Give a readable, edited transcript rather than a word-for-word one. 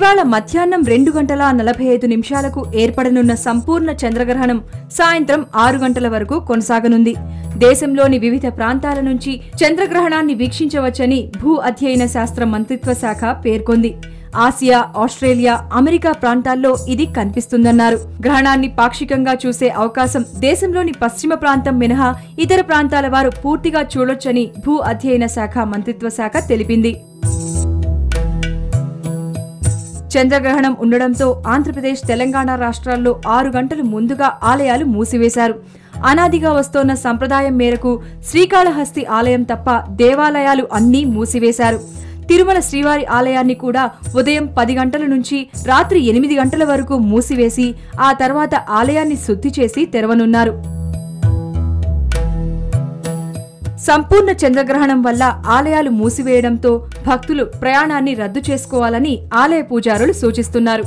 ఇవాళ మధ్యాహ్నం 2:45 ఏర్పడనున్న సంపూర్ణ చంద్రగ్రహణం సాయంత్రం 6 గంటల వరకు కొనసాగనుంది. దేశంలోని వివిధ ప్రాంతాల నుంచి చంద్రగ్రహణాన్ని వీక్షించవచ్చని భూ అధ్యయన శాస్త్ర మంత్రిత్వ శాఖ పేర్కొంది. ఆసియా, ఆస్ట్రేలియా, అమెరికా ప్రాంతాల్లో ఇది కనిపిస్తుందన్నారు. గ్రహణాన్ని పాక్షికంగా చూసే అవకాశం దేశంలోని పశ్చిమ ప్రాంతం మినహా ఇతర ప్రాంతాల వారు పూర్తిగా చూడొచ్చని భూ అధ్యయన శాఖ మంత్రిత్వ శాఖ తెలిపింది. చంద్రగ్రహణం ఉండడంతో ఆంధ్రప్రదేశ్, తెలంగాణ రాష్ట్రాల్లో 6 గంటలు ముందుగా ఆలయాలు మూసివేశారు. అనాదిగా వస్తోన్న సంప్రదాయం మేరకు శ్రీకాళహస్తి ఆలయం తప్ప దేవాలయాలు అన్నీ మూసివేశారు. తిరుమల శ్రీవారి ఆలయాన్ని కూడా ఉదయం 10 గంటల నుంచి రాత్రి 8 గంటల వరకు మూసివేసి ఆ తర్వాత ఆలయాన్ని శుద్ధి చేసి తెరవనున్నారు. సంపూర్ణ చంద్రగ్రహణం వల్ల ఆలయాలు మూసివేయడంతో భక్తులు ప్రయాణాన్ని రద్దు చేసుకోవాలని ఆలయ పూజారులు సూచిస్తున్నారు.